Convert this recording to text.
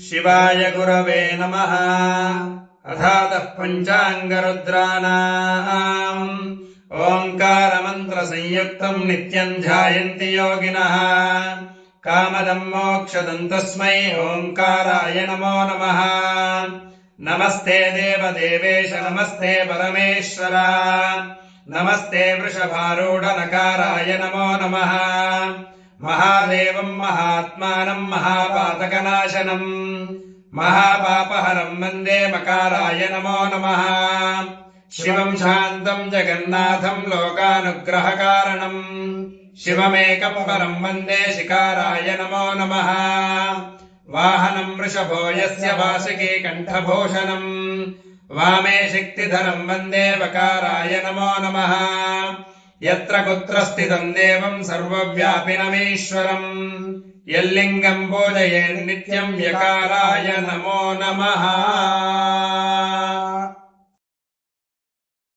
शिवाय गुरवे नमः। अथातः पञ्चाङ्गरुद्राणाम् ओङ्कारमन्त्रसंयुक्तम् नित्यम् ध्यायन्ति योगिनः। कामदम् मोक्षदम् तस्मै ओङ्काराय नमो नमः। नमस्ते देवदेवेश नमस्ते परमेश्वर नमस्ते वृषभारूढनकाराय नमो नमः। महादेवम् महात्मानम् महापातकनाशनम् महापापहरम् वन्दे मकाराय नमो नमः। शिवम् शान्तम् जगन्नाथम् लोकानुग्रहकारणम् शिवमेकम् परम् वन्दे शिकाराय नमो नमः। वाहनम् वृषभो यस्य वासुकी कण्ठभूषणम् वामे शक्तिधरम् वन्दे वकाराय नमो नमः। यत्र कुत्र स्थितम् देवम् सर्वव्यापिनमीश्वरम् यल्लिङ्गम् पूजयेन्नित्यम् यकाराय नमो नमः।